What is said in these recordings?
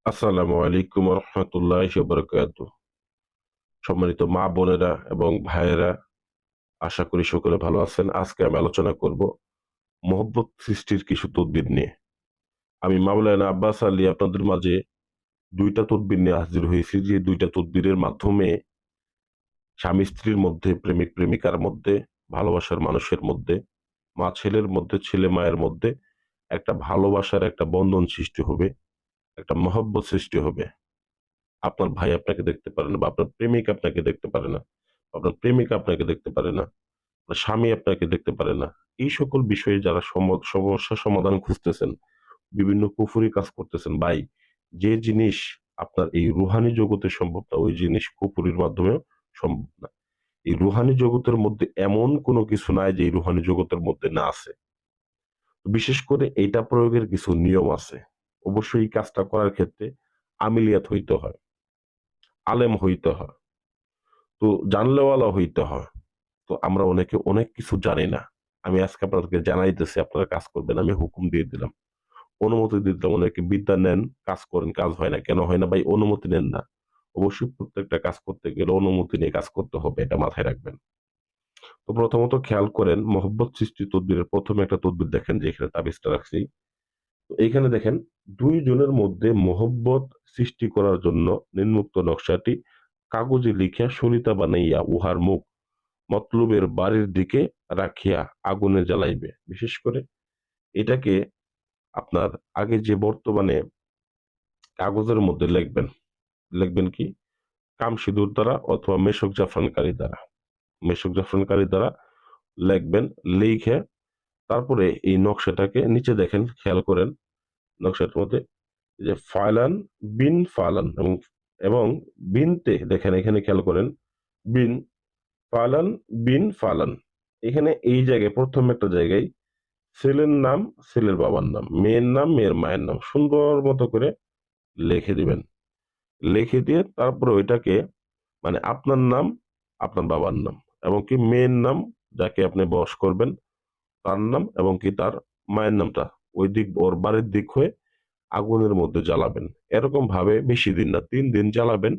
আসসালামু আলাইকুম রহমতুল্লাহ বরকাত। সম্মানিত মা বোনেরা এবং ভাইয়েরা, আশা করি সকলে ভালো আছেন। আজকে আমি আলোচনা করব মহব্বত সৃষ্টির কিছু তদবির নিয়ে। আমি মাওলানা আব্বাস আলী আপনাদের মাঝে দুইটা তদবির নিয়ে হাজির হয়েছি, যে দুইটা তদবিরের মাধ্যমে স্বামী স্ত্রীর মধ্যে, প্রেমিক প্রেমিকার মধ্যে, ভালোবাসার মানুষের মধ্যে, মা ছেলের মধ্যে, ছেলে মায়ের মধ্যে একটা ভালোবাসার একটা বন্ধন সৃষ্টি হবে, একটা মহব্বত সৃষ্টি হবে। আপনার ভাই আপনাকে দেখতে পারে না, বা আপনার প্রেমিক আপনাকে দেখতে পারে না, আপনার প্রেমিকা আপনাকে দেখতে পারে না, আপনার স্বামী আপনাকে দেখতে পারে না। এই সকল বিষয়ে যারা সমস্যা সমাধান খুঁজতেছেন, বিভিন্ন কুফরি কাজ করতেছেন ভাই, যে জিনিস আপনার এই রুহানি জগতে সম্ভব না, ওই জিনিস কুফরির মাধ্যমেও সম্ভব না। এই রুহানি জগতের মধ্যে এমন কোনো কিছু নাই যে এই রুহানি জগতের মধ্যে না আছে। বিশেষ করে এটা প্রয়োগের কিছু নিয়ম আছে। অবশ্যই এই কাজটা করার ক্ষেত্রে আমিলিয়াত হইতে হয়, আলেম হইতে হয়, তো জানলেওয়ালা হইতে হয়। তো আমরা অনেকে অনেক কিছু জানি না। আমি আজকে আপনাদেরকে জানাইতেছি, আপনারা কাজ করবেন, আমি হুকুম দিয়ে দিলাম, অনুমতি দিয়ে দিলাম। অনেকে বিদ্যা নেন, কাজ করেন, কাজ হয় না। কেন হয় না ভাই? অনুমতি নেন না। অবশ্যই প্রত্যেকটা কাজ করতে গেলে অনুমতি নিয়ে কাজ করতে হবে, এটা মাথায় রাখবেন। তো প্রথমত খেয়াল করেন, মহব্বত সৃষ্টি তদবিরের প্রথমে একটা তদবির দেখেন, যে এখানে তাবিজটা রাখছি। তো এইখানে দেখেন, দুই জনের মধ্যে মহব্বত সৃষ্টি করার জন্য নিম্নোক্ত নকশাটি কাগজে লিখিয়া সলিতা বানাইয়া উহার মুখ মতলবের বাড়ির দিকে রাখিয়া আগুনে জ্বালাইবে। বিশেষ করে এটাকে আপনার আগে যে বর্তমানে কাগজের মধ্যে লিখবেন, লিখবেন কি কাম সিঁদুর দ্বারা অথবা মেশক জাফরানকারী দ্বারা, মেশক জাফরানকারী দ্বারা লিখবেন। লিখে তারপরে এই নকশাটাকে নিচে দেখেন, খেয়াল করেন নকশাটার মধ্যে যে ফালান বিন ফালান, এবং এবং বিনতে দেখেন, এখানে খেয়াল করেন বিন ফালান বিন ফালান। এখানে এই জায়গায় প্রথম একটা জায়গায় ছেলের নাম, ছেলের বাবার নাম, মেয়ের নাম, মেয়ের মায়ের নাম সুন্দর মতো করে লিখে দিবেন। লিখে দিয়ে তারপরে ওইটাকে মানে আপনার নাম, আপনার বাবার নাম, এবং কি মেয়ের নাম, যাকে আপনি বস করবেন তার নাম, এবং কি তার মায়ের নামটা ওই দিক, ওর বাড়ির দিক হয়ে আগুনের মধ্যে জ্বালাবেন। এরকম ভাবে বেশি দিন না, 3 দিন জ্বালাবেন।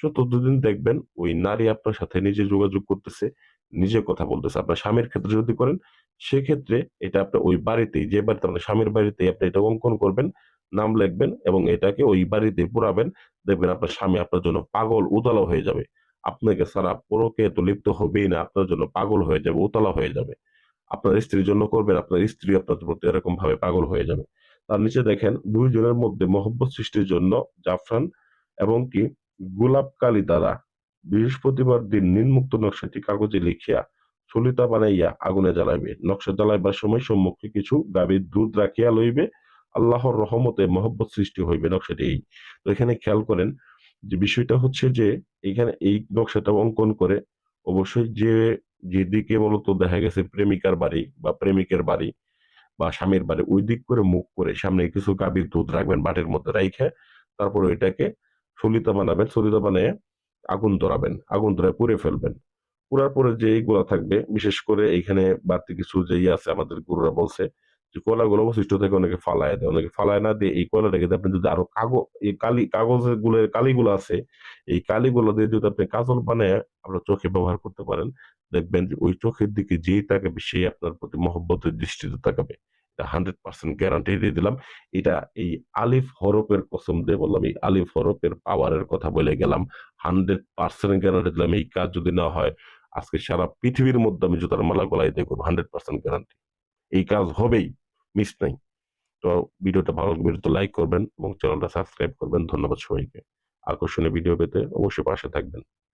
চতুর্থ দিন দেখবেন ওই নারী আপনার সাথে নিজে যোগাযোগ করতেছে, নিজে কথা বলতেছে। আপনার স্বামীর ক্ষেত্রে যদি করেন, সেক্ষেত্রে এটা আপনার ওই বাড়িতেই, যে বাড়িতে আপনার স্বামীর বাড়িতেই আপনি এটা অঙ্কন করবেন, নাম লিখবেন এবং এটাকে ওই বাড়িতে পুরাবেন। দেখবেন আপনার স্বামী আপনার জন্য পাগল উতলা হয়ে যাবে। আপনাকে সারা পরকে তো লিপ্ত হবেই না, আপনার জন্য পাগল হয়ে যাবে, উতলা হয়ে যাবে। আপনার স্ত্রীর জন্য করবেন, আপনার স্ত্রী আপনার প্রতি এরকম ভাবে পাগল হয়ে যাবে। তার নিচে দেখেন, দুইজনের মধ্যে মহব্বত সৃষ্টির জন্য জাফরান এবং কি গোলাপ কালি দ্বারা বৃহস্পতিবার দিন নিম্নোক্ত নকশাটি কাগজে লিখিয়া সলিতা বানাইয়া আগুনে জ্বালাইবে। নকশা জ্বালাইবার সময় সম্মুখে কিছু গাভীর দুধ রাখিয়া লইবে। আল্লাহর রহমতে মহব্বত সৃষ্টি হইবে। নকশাটি এই। তো এখানে খেয়াল করেন যে বিষয়টা হচ্ছে যে এখানে এই নকশাটা অঙ্কন করে অবশ্যই যে যেদিকে মূলত দেখা গেছে প্রেমিকার বাড়ি বা প্রেমিকের বাড়ি বা স্বামীর বাড়ি, ওই দিক করে মুখ করে সামনে কিছু গাভীর দুধ রাখবেন বাটির মধ্যে রাইখে। তারপর ওইটাকে সলিতা বানাবেন। সলিতা বানিয়ে আগুন ধরাবেন, আগুন ধরে পুড়ে ফেলবেন। পুরার পরে যে এইগুলা থাকবে, বিশেষ করে এইখানে বাড়তি কিছু যে ইয়ে আছে, আমাদের গুরুরা বলছে যে কয়লাগুলো অবশিষ্ট থেকে অনেকে ফালায় দেয়, অনেকে ফালায় না দিয়ে এই কয়লাটাকে দিয়ে আপনি যদি আরো এই কাগজের গুলো কালিগুলো আছে, এই কালিগুলো দিয়ে যদি আপনি কাজল বানায় আপনার চোখে ব্যবহার করতে পারেন, দেখবেন যে ওই চোখের দিকে যেই তাকাবে সেই আপনার প্রতি মহব্বতের দৃষ্টিতে তাকাবে। এটা 100% গ্যারান্টি দিয়ে দিলাম। এটা এই আলিফ হরফের কসম দিয়ে বললাম, এই আলিফ হরফের পাওয়ারের কথা বলে গেলাম। 100% গ্যারান্টি দিলাম, এই কাজ যদি না হয় আজকে সারা পৃথিবীর মধ্যে আমি জুতার মালা গলায় দেখব, 100% গ্যারান্টি। এই কাজ হবেই, মিস নাই। তো ভিডিওটা ভালো লাগলে ভিডিওতে লাইক করবেন এবং চ্যানেলটা সাবস্ক্রাইব করবেন। ধন্যবাদ সবাইকে। আকর্ষণীয় ভিডিও পেতে অবশ্যই পাশে থাকবেন।